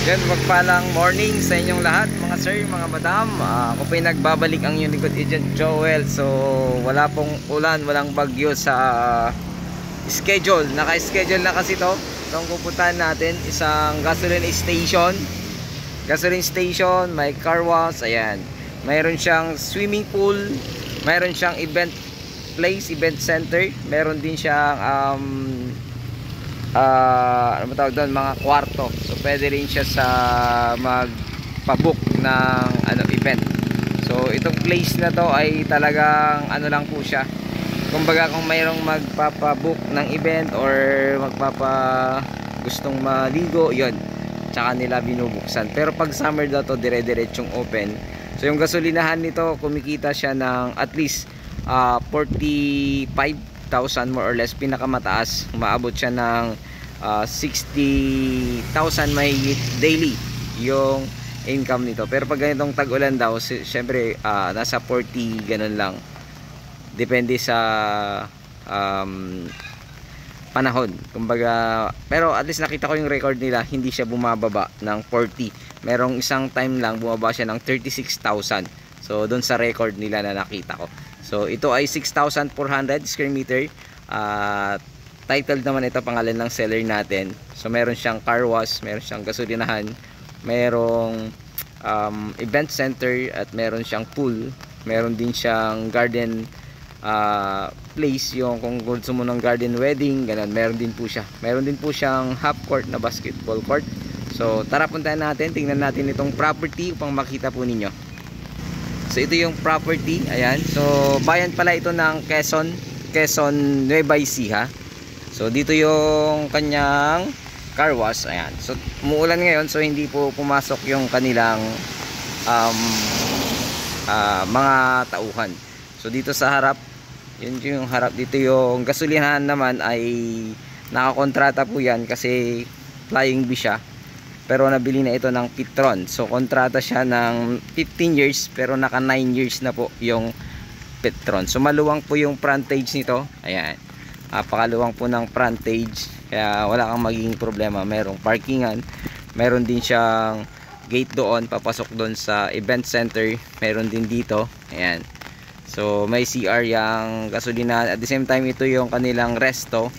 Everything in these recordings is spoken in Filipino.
Yan, magpalang morning sa inyong lahat mga sir, mga madam. Ako po'y nagbabalik ang inyong likod agent Joel. So wala pong ulan, walang bagyo sa schedule. Naka-schedule na kasi to. Itong pupuntahan natin, isang gasoline station. Gasoline station, may car wash, ayan. Mayroon siyang swimming pool, mayroon siyang event place, event center. Meron din siyang ano tawag doon, mga kwarto. So pwede rin siya sa magpabook ng event. So itong place na to ay talagang ano lang po siya. Kumbaga kung mayroong magpapabook ng event or gustong maligo, yon, tsaka nila binubuksan. Pero pag summer daw to, dire-diretsong open. So yung gasolinahan nito, kumikita siya ng at least 45,000 more or less. Pinakamataas, umaabot siya ng 60,000 may daily yung income nito. Pero pag ganitong tag-ulan daw, syempre nasa 40 ganun lang, depende sa panahon. Kumbaga, pero at least nakita ko yung record nila, hindi siya bumababa ng 40. Merong isang time lang bumaba siya ng 36,000. So doon sa record nila na nakita ko. So ito ay 6,400 square meter. Titled naman ito, pangalan ng seller natin. So meron siyang car wash, meron siyang gasolinahan, merong event center, at meron siyang pool. Meron din siyang garden place, yung kung gusto mo ng garden wedding, ganun, meron din po siya. Meron din po siyang half court na basketball court. So tara, puntahan natin, tingnan natin itong property upang makita po ninyo. So ito yung property, ayan. So bayan pala ito ng Quezon Nueva Ecija. So dito yung kanyang car wash, ayan. So umuulan ngayon, so hindi po pumasok yung kanilang mga tauhan. So dito sa harap, yun yung harap. Dito yung gasolinahan naman ay nakakontrata po yan kasi flying bee siya. Pero nabili na ito ng Petron. So kontrata siya ng 15 years pero naka 9 years na po yung Petron. So maluwang po yung frontage nito. Ayan. Napakaluwang po ng frontage. Kaya wala kang magiging problema. Merong parkingan. Meron din siyang gate doon. Papasok doon sa event center. Meron din dito. Ayan. So may CR yung gasolina. At the same time, ito yung kanilang resto.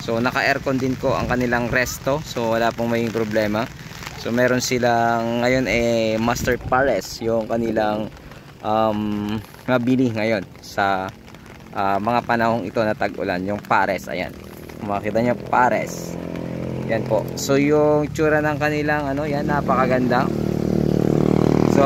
So naka-aircon din ko ang kanilang resto. So wala pong maging problema. So meron silang ngayon Master Pares, yung kanilang mabili ngayon sa mga panahong ito na tag-ulan, yung Pares. Ayan, makita nyo, Pares. Yan po. So yung tsura ng kanilang yan, napakaganda. So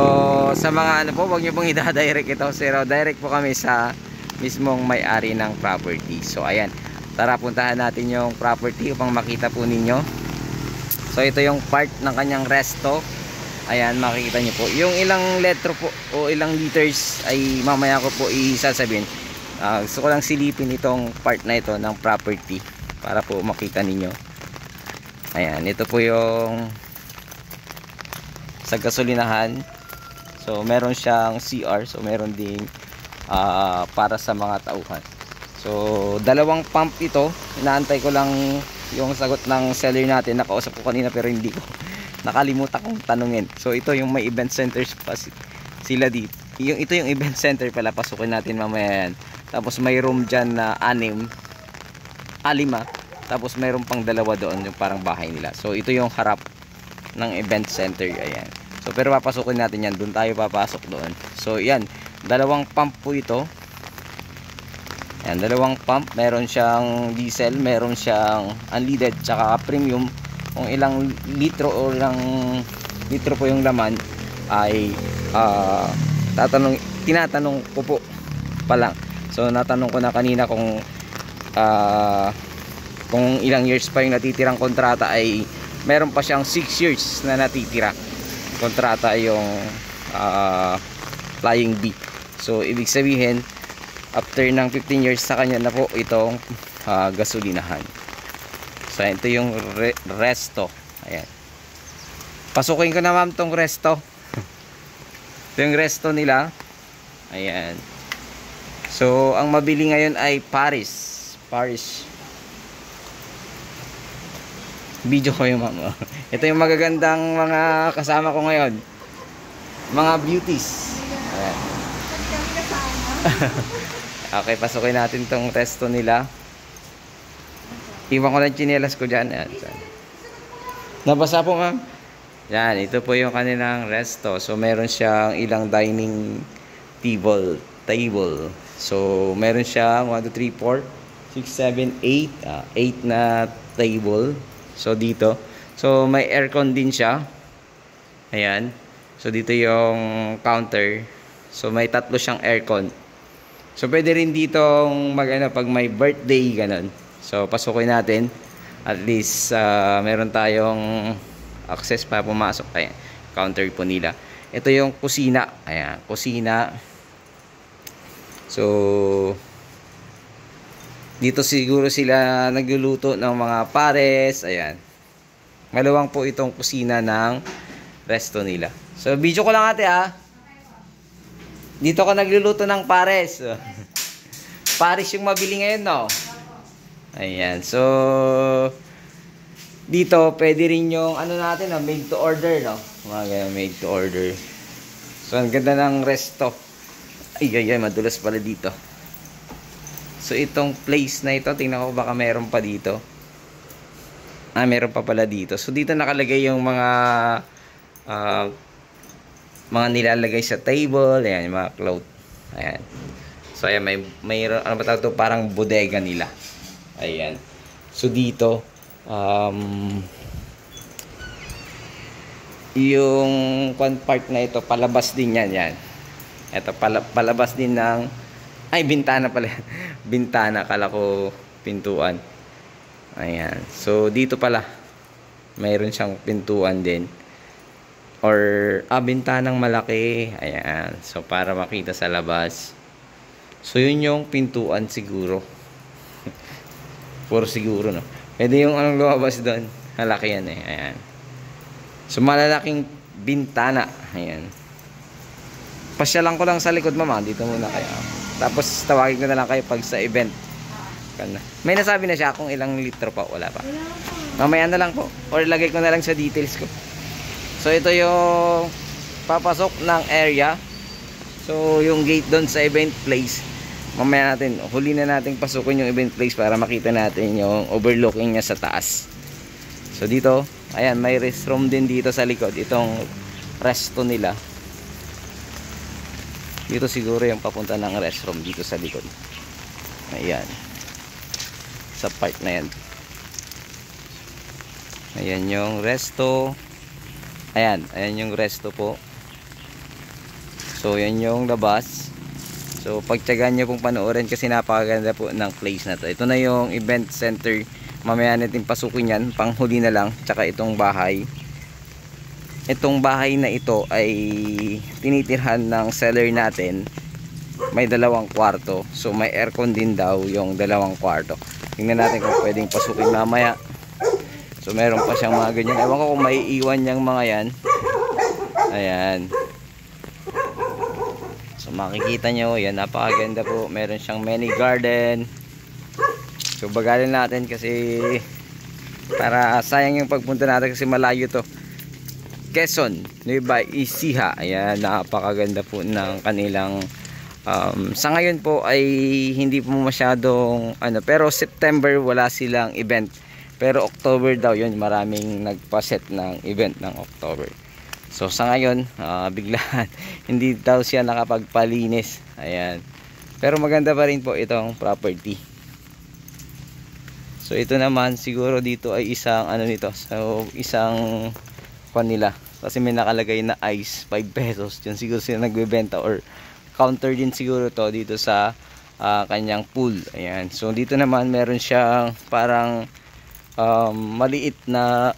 sa mga po, wag nyo pong i-direct ito. Pero direct po kami sa mismong may-ari ng property. So ayan, tara, puntahan natin yung property upang makita po ninyo. So ito yung part ng kanyang resto. Ayan, makikita nyo po. Yung ilang letro po o ilang liters ay mamaya ko po isasabihin. Gusto ko lang silipin itong part na ito ng property para po makita ninyo. Ayan, ito po yung sa gasolinahan. So meron siyang CR. So meron ding para sa mga tauhan. So dalawang pump ito. Inaantay ko lang yung sagot ng seller natin. Nakausap ko kanina pero hindi ko nakalimutan kong tanungin. So ito yung may event centers pa sila dito. Ito yung event center pala. Pasukin natin mamaya yan. Tapos may room dyan na 6. Tapos mayroon pang 2 doon, yung parang bahay nila. So ito yung harap ng event center. Ayan. So pero papasukin natin yan. Doon tayo papasok doon. So yan, dalawang pump po ito. Yan, dalawang pump. Meron siyang diesel, meron siyang unleaded, tsaka premium. Kung ilang litro o ilang litro po yung laman ay tinatanong ko po pa lang. So natanong ko na kanina kung ilang years pa yung natitirang kontrata, ay meron pa siyang 6 years na natitira kontrata yung flying bee. So ibig sabihin, after ng 15 years sa kanya na po itong gasolinahan. So ito yung resto. Ayan. Pasukin ko na ma'am tong resto. Ito yung resto nila. Ayan. So ang mabili ngayon ay Paris. Video ko yung ma'am. Ito yung magagandang mga kasama ko ngayon. Mga beauties. Ayan. Okay, pasukin natin tong resto nila. Iwan ko lang tsinelas ko dyan. Ayan. Nabasa po ma'am. Yan, ito po yung kanilang resto. So meron siyang ilang dining table. So meron siyang 1, 2, 3, 4, 6, 7, 8. 8 na table. So dito. So may aircon din siya. Ayan. So dito yung counter. So may tatlo siyang aircon. So pwede rin dito pag may birthday ganun. So pasukin natin. At least meron tayong access para pumasok. Ayan. Counter po nila. Ito yung kusina. Ayan, kusina. So dito siguro sila nagluluto ng mga pares. Ayan. Maluwang po itong kusina ng resto nila. So video ko lang ate ha. Dito ko nagluluto ng pares. Pares yung mabili ngayon no. Ayan. So dito pwede rin yung natin no, made to order no. Mga ganyan, made to order. So ang ganda ng resto. Ay madulas pala dito. So itong place na ito, tingnan ko baka meron pa dito. Meron pa pala dito. So dito nakalagay yung mga nilalagay sa table, ayan, yung mga cloth. Ayan. So ayan, may ano ba tawag to? Parang bodega nila. Ayan. So dito yung one part na ito, palabas din yan. Ito palabas din ng bintana pala. Bintana, kala ko pintuan. Ayan. So dito pala mayroon siyang pintuan din. Or bintanang malaki. Ayan. So para makita sa labas. So yun yung pintuan siguro. Puro siguro no. Pwede yung lumabas doon. Malaki yan eh. Ayan. So malalaking bintana. Ayan. Pasyalan ko lang sa likod mama. Dito muna kayo. Tapos tawagin ko na lang kayo pag sa event. May nasabi na siya kung ilang litro pa. Wala pa. Mamaya na lang po. Or lagay ko na lang sa details ko. So ito yung papasok ng area. So yung gate doon sa event place. Mamaya natin, huli na natin pasukin yung event place para makita natin yung overlooking niya sa taas. So dito, ayan, may restroom din dito sa likod. Itong resto nila. Dito siguro yung papunta ng restroom dito sa likod. Ayan. Sa part na yan. Ayan yung resto. Ayan yung resto po. So yan yung labas. So pagtiyagaan nyo pong panoorin kasi napakaganda po ng place na to. Ito na yung event center. Mamaya natin pasukin yan. Panghuli na lang. Tsaka itong bahay. Itong bahay na ito ay tinitirhan ng seller natin. May 2 kwarto. So may aircon din daw yung 2 kwarto. Tingnan natin kung pwedeng pasukin mamaya. So meron pa siyang mga ganyan. Ewan ko kung may iwan niyang mga yan. Ayan. So makikita nyo. Yan, napakaganda po. Meron siyang mini garden. So bagalin natin kasi para sayang yung pagpunta natin kasi malayo to. Quezon, Nueva Ecija. Ayan, napakaganda po ng kanilang sa ngayon po ay hindi po masyadong pero September wala silang event. Pero October daw yun, maraming nagpa-set ng event ng October. So sa ngayon, biglaan hindi daw siya nakapagpalinis. Ayan. Pero maganda pa rin po itong property. So ito naman siguro dito ay isang nito. So isang nila kasi may nakalagay na ice 5 pesos. Yun siguro sila nagbebenta or counter din siguro to dito sa kanyang pool. Ayan. So dito naman meron siyang parang maliit na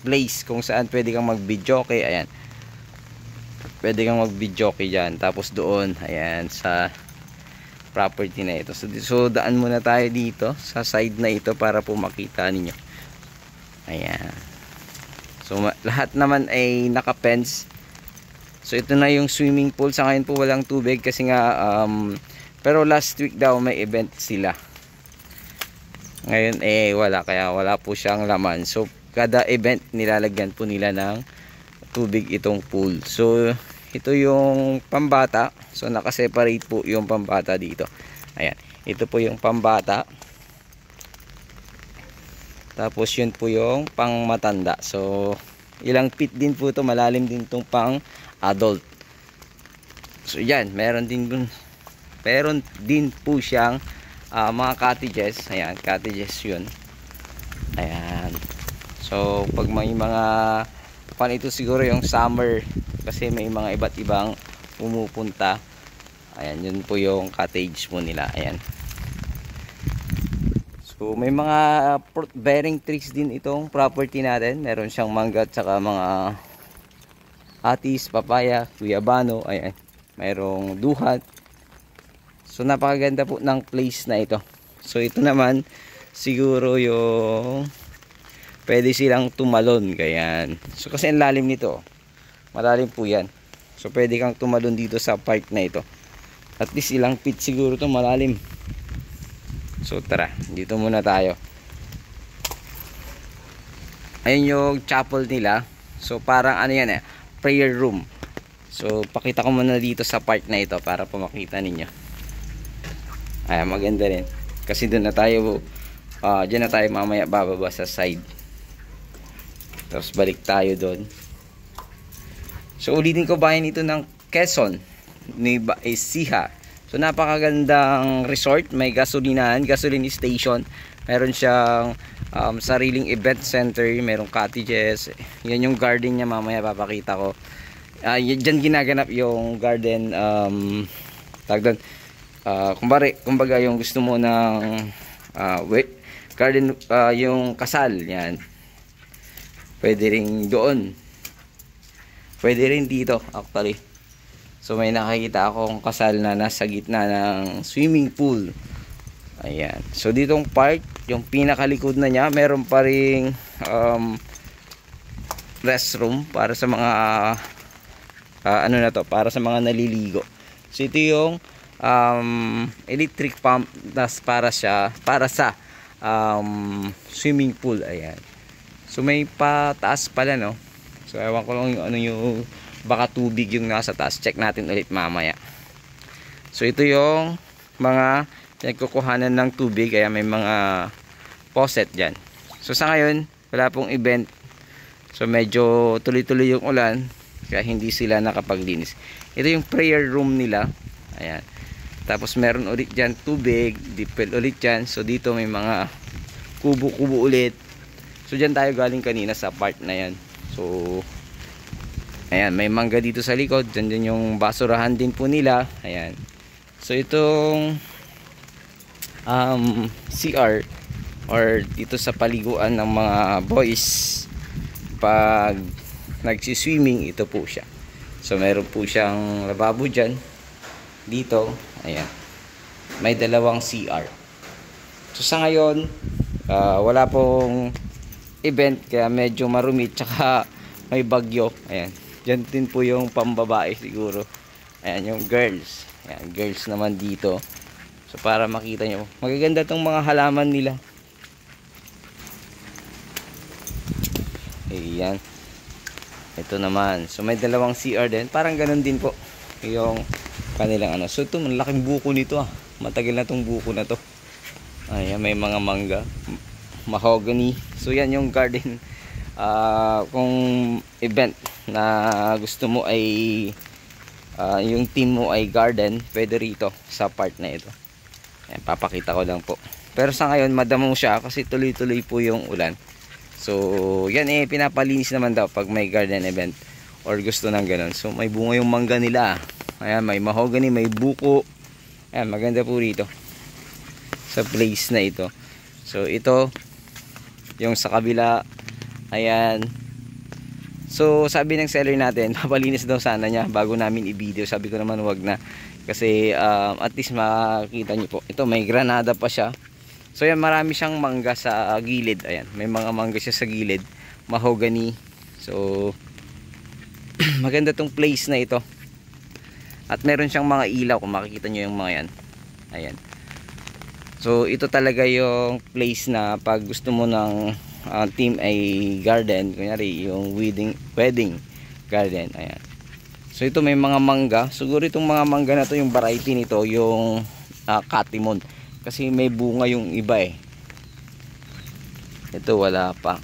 place kung saan pwede kang mag-videoke. Ayan. Pwede kang mag-videoke diyan. Tapos doon, ayan, sa property na ito. So daan muna tayo dito sa side na ito para po makita ninyo. Ayan. So lahat naman ay naka-fence. So ito na yung swimming pool. Sa ngayon po walang tubig kasi nga pero last week daw may event sila. Ngayon wala, kaya wala po siyang laman. So kada event nilalagyan po nila ng tubig itong pool. So ito yung pambata. So nakaseparate po yung pambata dito. Ayan, ito po yung pambata. Tapos yun po yung pang matanda. So ilang feet din po ito, malalim din itong pang adult. So yan, meron din po siyang mga cottages. Ayan, cottages yun. Ayan. So pag may mga ito siguro yung summer, kasi may mga iba't ibang pumupunta. Ayan, yun po yung cottage po nila. Ayan. So may mga fruit bearing trees din itong property natin. Meron siyang mangga at saka mga atis, papaya, guyabano. Ayan, mayroong duhat. So napakaganda po ng place na ito. So ito naman siguro yung pwede silang tumalon. Ganyan. So kasi ang lalim nito, malalim po yan. So pwede kang tumalon dito sa part na ito. At least ilang feet siguro ito malalim. So tara, dito muna tayo. Ayun yung chapel nila. So parang ano yan prayer room. So pakita ko muna dito sa part na ito para po makita ninyo. Ayan, maganda rin. Kasi doon na tayo, dyan na tayo mamaya bababa sa side. Tapos balik tayo doon. So ulitin ko, bayan ito ng Quezon, Nueva Ecija. So napakagandang resort, may gasolinahan, gasoline station. Meron siyang sariling event center, merong cottages. Yan yung garden niya, mamaya papakita ko. Diyan ginaganap yung garden, kumbaga yung gusto mo ng garden, yung kasal, yan. Pwede rin doon. Pwede rin dito actually. So may nakikita akong kasal na nasa gitna ng swimming pool. Ayan. So ditong part, yung pinakalikod na niya, meron pa ring restroom para sa mga para sa mga naliligo. So ito yung electric pump para sa swimming pool. Ayan. So may pataas pala, no? So ewan ko lang yung ano yung baka tubig yung nasa taas. Check natin ulit mamaya. So ito yung mga pinagkukuhanan ng tubig, kaya may mga faucet dyan. So sa ngayon wala pong event. So medyo tuloy-tuloy yung ulan, kaya hindi sila nakapaglinis. Ito yung prayer room nila. Ayan. Tapos meron ulit dyan tubig, deep well ulit dyan. So dito may mga kubo-kubo ulit. So dyan tayo galing kanina sa part na yan. So ayan, may mangga dito sa likod. Dyan yung basurahan din po nila. Ayan. So itong CR or dito sa paliguan ng mga boys pag nagsiswimming, ito po siya. So meron po siyang lababo dyan. Dito, ayan, may dalawang CR. So sa ngayon wala pong event, kaya medyo marumi, tsaka may bagyo. Ayan, dyan din po yung pambabae siguro. Ayan yung girls. Ayan, girls naman dito. So para makita nyo, magaganda tong mga halaman nila. Ayan, ito naman. So may dalawang CR din, parang ganun din po yung kanilang ano. So ito, malaking buko nito matagal na tong buko na to. Ayan, may mga mangga, mahogany. So yan yung garden. Kung event na gusto mo ay yung team mo ay garden, pwede rito sa part na ito. Ayan, papakita ko lang po. Pero sa ngayon madamo siya kasi tuloy-tuloy po yung ulan. So yan pinapalinis naman daw pag may garden event or gusto ng ganun. So may bunga yung mangga nila. Ayan, may mahogany, may buko. Ayan, maganda po rito sa place na ito. So ito yung sa kabila. Ayan. So sabi ng seller natin, papalinis daw sana niya bago namin i-video. Sabi ko naman wag na, kasi at least makita nyo po. Ito, may granada pa siya. So yan, marami siyang mangga sa gilid. Ayan, may mga mangga siya sa gilid, mahogany. So maganda tong place na ito. At meron siyang mga ilaw, kung makikita nyo yung mga yan. Ayan. So ito talaga yung place na pag gusto mo ng team ay garden, kunyari yung wedding garden. Ayan. So ito may mga mangga. Siguro itong mga mangga na to, yung variety nito yung katimon. Kasi may bunga yung iba eh. Ito wala pa.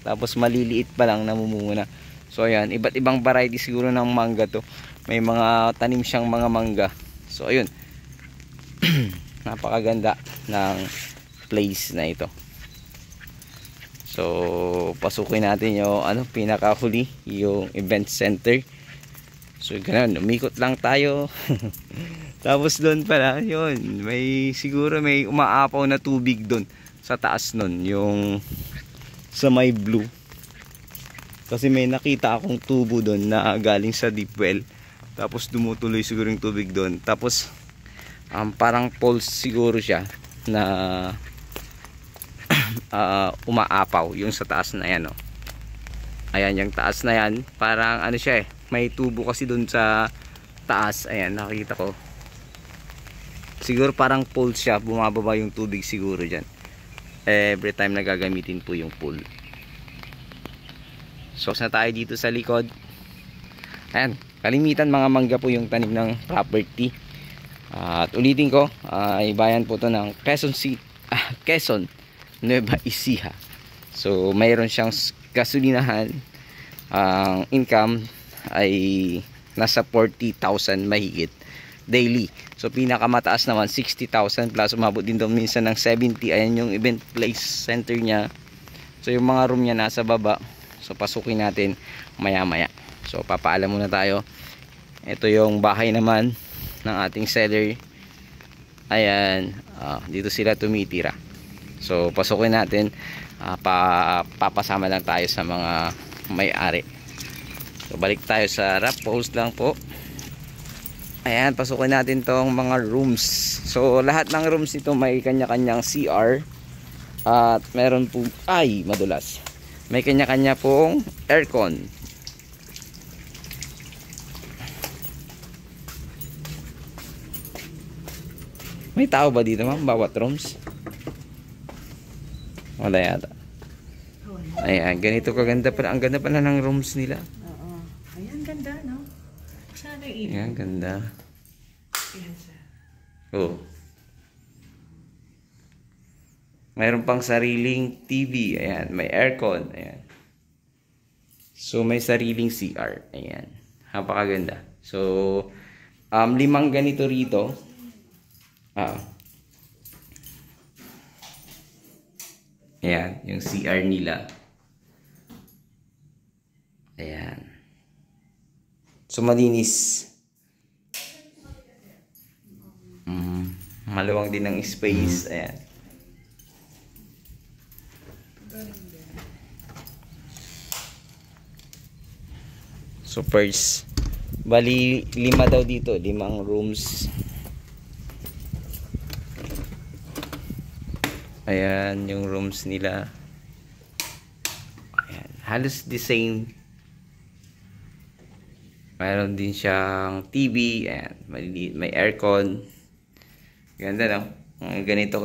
Tapos maliliit pa lang, namumunga. So ayan, iba't ibang variety siguro ng mangga to. May mga tanim siyang mga mangga. So ayun. Napakaganda ng place na ito. So pasukin natin yung pinakahuli, yung event center. So ganun, umikot lang tayo. Tapos doon pala, yun, siguro may umaapaw na tubig doon sa taas nun, yung sa may blue. Kasi may nakita akong tubo doon na galing sa deep well. Tapos dumutuloy siguro yung tubig doon. Tapos parang pulse siguro siya na umaapaw yung sa taas na yan, oh. Ayan, yung taas na yan, parang siya eh, may tubo kasi doon sa taas. Ayan, nakita ko. Siguro parang pulse siya, bumababa yung tubig siguro dyan every time na gagamitin po yung pool. So na tayo dito sa likod. Ayan, kalimitan mga mangga po yung tanim ng property. At ulitin ko, bayan po to ng Quezon Nueva Ecija. So mayroon siyang gasolinahan. Ang income ay nasa 40,000 mahigit daily. So pinakamataas naman 60,000 plus, umabot din doon minsan ng 70. Ayan yung event place center niya. So yung mga room niya nasa baba. So pasukin natin maya maya. So papaalam muna tayo. Ito yung bahay naman ng ating seller. Ayan, dito sila tumitira. So pasukin natin, papasama lang tayo sa mga may-ari. So balik tayo sa wrap post lang po. Ayan, pasukin natin tong mga rooms. So lahat ng rooms ito may kanya-kanyang CR. At meron po, madulas, may kanya-kanya pong aircon. May tao ba dito, ma'am? Bawat rooms? Wala yata. Ayan, ganito kaganda pala. Ang ganda pala ng rooms nila. Oo. Ayan, ganda, no? Sana ito. Ayan, ganda. Ayan, sir. Oh. Mayroon pang sariling TV. Ayan, may aircon. Ayan. So, may sariling CR. Ayan. Napakaganda. So, 5 ganito rito. Ayan, yung CR nila. Ayan. So, malinis. Maluwang din ng space. Ayan. So, first, bali 5 daw dito. 5 rooms. Ayan, yung rooms nila. Ayan, halos the same. Mayroon din siyang TV. Ayan, may aircon. Ganda, no? May ganito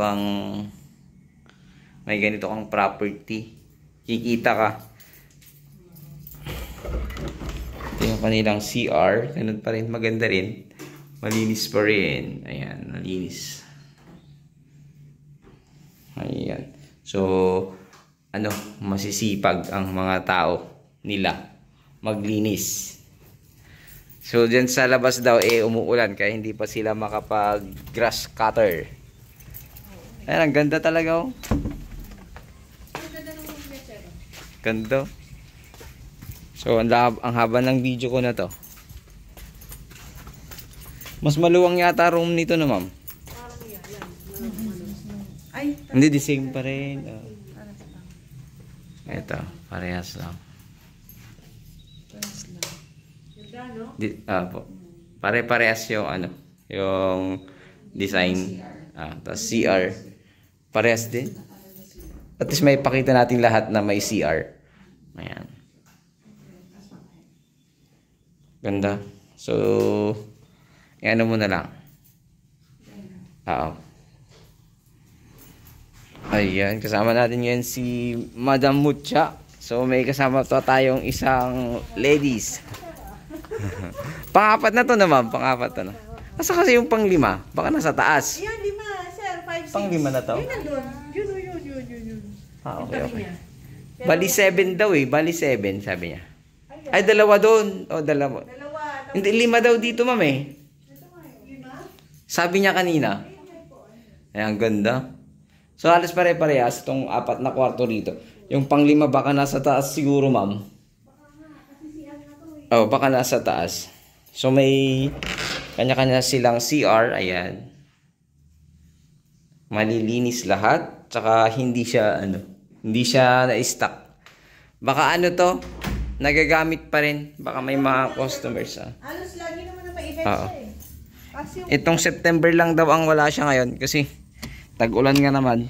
kang property. Kikita ka. Ito yung kanilang CR. Ganun pa rin, maganda rin. Malinis pa rin. Ayan, malinis. Ayan. So, masisipag ang mga tao nila maglinis. So, dyan sa labas daw umuulan kaya hindi pa sila makapag grass cutter. Ayan, ang ganda talaga, oh. Ganda. So, ang haba ng video ko na to. Mas maluwang yata room nito, no, ma'am? Ay, hindi, the same pa rin. Ito, parehas lang. Pare-parehas yung yung design. Tapos CR. Parehas din. At least may pakita natin lahat na may CR. Ayan. Ganda. So, ano mo na lang. Ayan, kasama natin ngayon si Madam Mucha. So may kasama to tayong isang ladies. Pang-apat na to na ma'am, pang-apat to na. Asa kasi yung pang-lima? Baka nasa taas. Yan, 5, sir. 5, 6. Pang-lima na to? Yun nandun. Yun. Ah, okay, Yung tabi okay. niya. Bali 7 daw eh, bali 7 sabi niya. Ay, dalawa doon. O, dalawa. Dalawa. Hindi, 5 daw dito ma'am eh. Yun na? Sabi niya kanina. Ayan, ganda. So halos pare-parehas itong 4 na kwarto rito. Yung pang-5 baka nasa taas siguro ma'am. Oh, baka nasa taas. So may kanya-kanya silang CR, ayan. Malilinis lahat, tsaka hindi siya na-stuck. Baka ano to, nagagamit pa rin. Baka may mga customers Halos lagi naman na pa-event Oo. siya eh. Kasi yung Itong September lang daw ang wala siya ngayon kasi tag-ulan nga naman.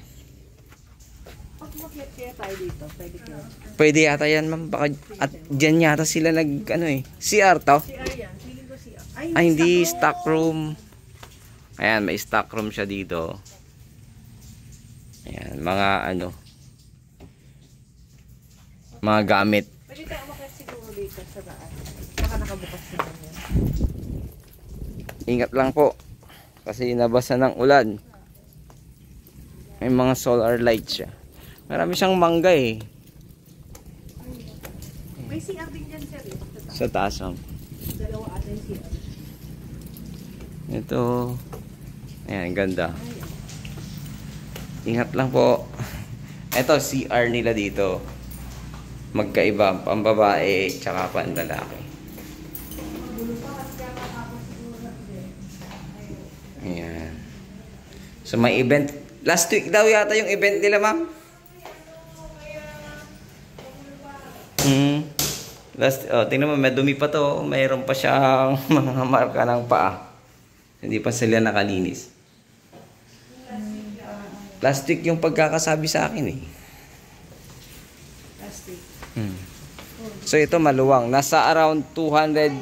pag-makyat kaya tayo dito, pwede kaya. Pwede yata yan ma'am. Baka at dyan yata sila CR to. CR yan, feeling ko CR. Ay, hindi, stock room. Ayan, may stock room siya dito. Ayan, mga gamit. Pwede tayo umakyat siguro dito sa daan. Baka nakabukas naman yan. Ingat lang po. Kasi nabasa ng ulan. May mga solar lights siya. Marami siyang mangga eh. May CR din dyan, sir. Eh. Sa taas ma'am. Dalawa ata yung CR. Ito. Ayan, ganda. Ingat lang po. Ito, CR nila dito. Magkaiba. Pambabae, tsaka panlalaki. Ayan. So, may event. Last week daw yata yung event nila, ma'am. Tingnan mo, may dumi pa to. Mayroon pa siyang mga marka ng paa. Hindi pa sila nakalinis. Last week yung pagkakasabi sa akin eh. Plastic. So ito maluwang. Nasa around 200.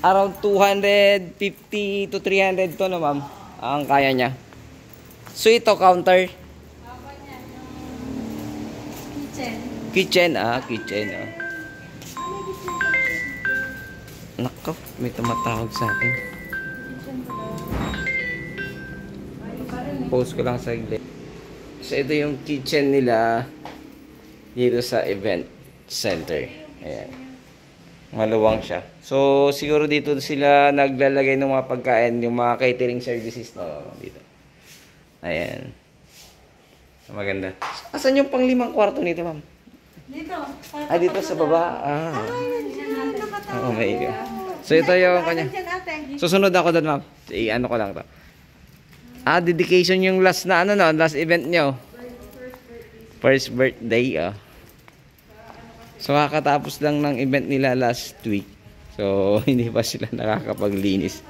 Around 250 to 300 to na ma'am. Ang kaya niya. So ito counter. Kitchen. Kitchen. Nako, may tumatawag sa akin. Post ko lang sa gilid. So ito yung kitchen nila dito sa event center. Ayan. Maluwang siya. So siguro dito sila naglalagay ng mga pagkain, yung mga catering services dito. Ayan. Maganda. Asan yung pang-5 kwarto nito, ma'am? Dito. Dito sa baba. Oo, may ikaw. So ito yung kanya. Susunod ako doon, ma'am. Ano ko lang to. Dedication yung last na last event nyo. First birthday, So kakatapos lang ng event nila last week. So hindi pa sila nakakapaglinis.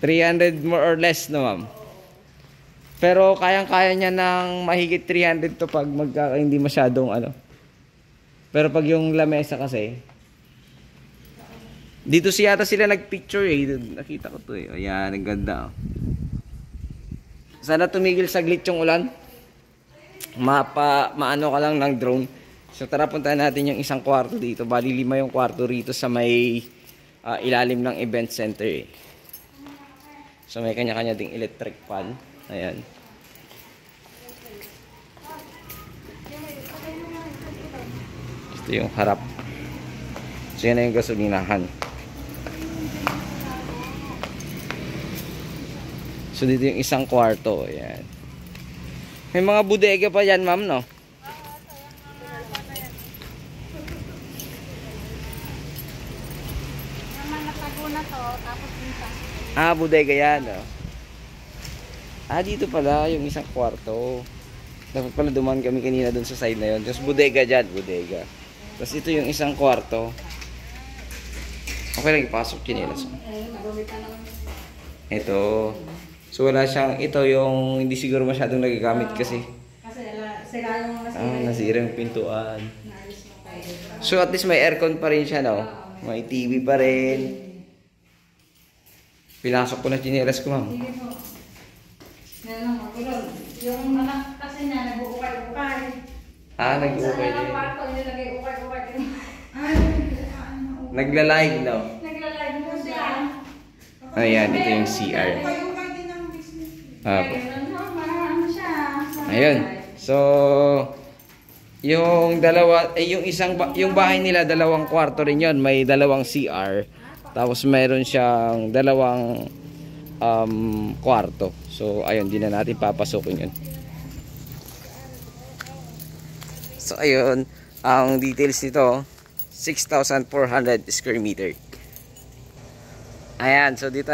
300 more or less no, ma'am. Pero kayang-kaya niya ng mahigit 300 to pag hindi masyadong Pero pag yung lamesa kasi, dito yata sila nagpicture eh. Nakita ko to eh. Ayan, ang ganda. Sana tumigil saglit yung ulan. Maano ka lang ng drone. So tara puntahan natin yung isang kwarto dito. Bali 5 yung kwarto rito sa may ilalim ng event center eh. So may kanya-kanya ding electric fan. Ayan. Ito yung harap. So yan na yung gasolinahan. So dito yung isang kwarto. Ayan. May mga bodega pa yan, ma'am, no? Bodega yan, no? Dito pala yung isang kwarto. Dapat pala dumaan kami kanina dun sa side na yun. Tapos bodega dyan, bodega. Tapos ito yung isang kwarto. Okay lang, ipasok chinelas. Ito. So wala siyang, ito yung hindi siguro masyadong nagagamit kasi. Nasira yung pintuan. So at least may aircon pa rin siya, no? May TV pa rin. Pinasok ko na chinelas ko, ma'am. Sige po. Yan lang ako doon. Yung anak kasi niya, nag-uukay-ukay. Ah, nag-uukay Sa din. kwarto, nilagay ukay-ukay. Ay, ano. Nagla-live daw. Nagla-live mo siya. Ayan, ito yung CR. Ukay-ukay din ang business. Apo. Marami siya. Ayun. So, yung dalawa, yung bahay nila, dalawang kwarto rin yon. May dalawang CR. Tapos mayroon siyang dalawang kwarto. So, ayun, di na natin papasukin yun. So, ayun, ang details nito, 6,400 square meter. Ayan, so dito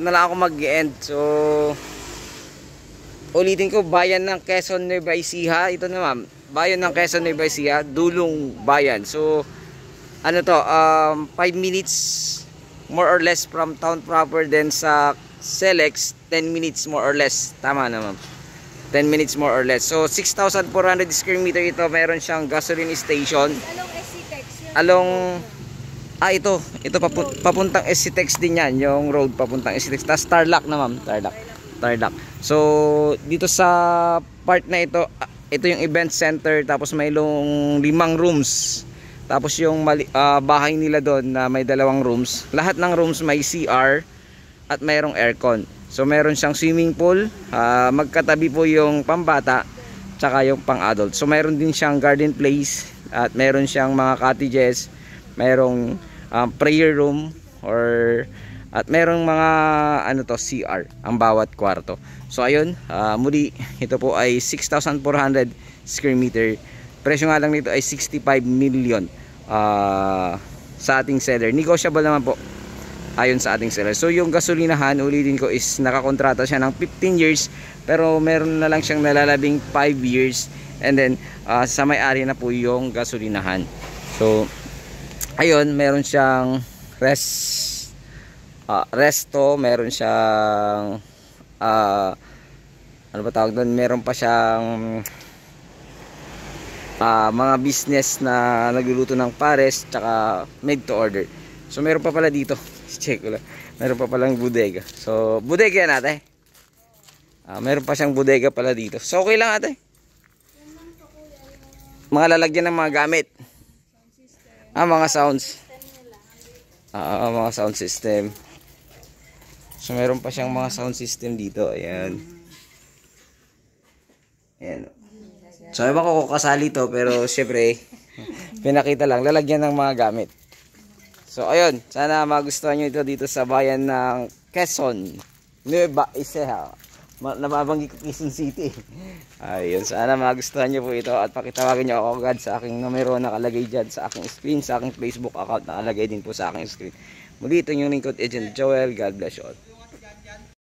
na lang ako mag-end. So, ulitin ko, bayan ng Quezon Nueva Ecija. Ito na, ma'am, bayan ng Quezon Nueva Ecija, dulong bayan. So, ano to, 5 minutes more or less from town proper, then sa Selex 10 minutes more or less. Tama na, ma'am, 10 minutes more or less. So 6,400 square meter ito. Meron siyang gasoline station Along SCTEX yun. along ito papuntang SCTEX din yan, yung road papuntang SCTEX. Tapos Tarlac na, ma'am, Tarlac. So dito sa part na ito, ito yung event center. Tapos may 5 rooms. Tapos yung bahay nila doon na may 2 rooms. Lahat ng rooms may CR at mayroong aircon. So meron siyang swimming pool, magkatabi po yung pambata tsaka yung pang-adult. So meron din siyang garden place at meron siyang mga cottages, merong prayer room at merong mga CR ang bawat kwarto. So ayun, muli ito po ay 6,400 square meter. Presyo nga lang nito ay 65 million sa ating seller. Negotiable naman po ayon sa ating seller. So yung gasolinahan, ulitin ko, is nakakontrata siya ng 15 years, pero meron na lang siyang nalalabing 5 years, and then sa may-ari na po yung gasolinahan. So ayun, meron siyang resto, meron siyang ano ba tawag doon, meron pa siyang mga business na nagluluto ng pares tsaka made to order. So meron pa pala dito, check ko lang, meron pa palang bodega. So bodega yan, ate. Meron pa siyang bodega pala dito. So okay lang, ate. Mga lalagyan ng mga gamit, mga sounds, mga sound system. So meron pa siyang mga sound system dito. Ayan. Ayan. So ewan ko kung kasali to, pero syempre pinakita lang, lalagyan ng mga gamit. So ayun, sana magustuhan nyo ito dito sa bayan ng Quezon Nueva Ecija. Nababanggit ko Quezon City. Ayun, sana magustuhan nyo po ito at pakitawagin nyo ako agad sa aking numero na nakalagay dyan sa aking screen, sa aking Facebook account na nakalagay din po sa aking screen. Muli, ito yung lingkod, Agent Joel. God bless you all.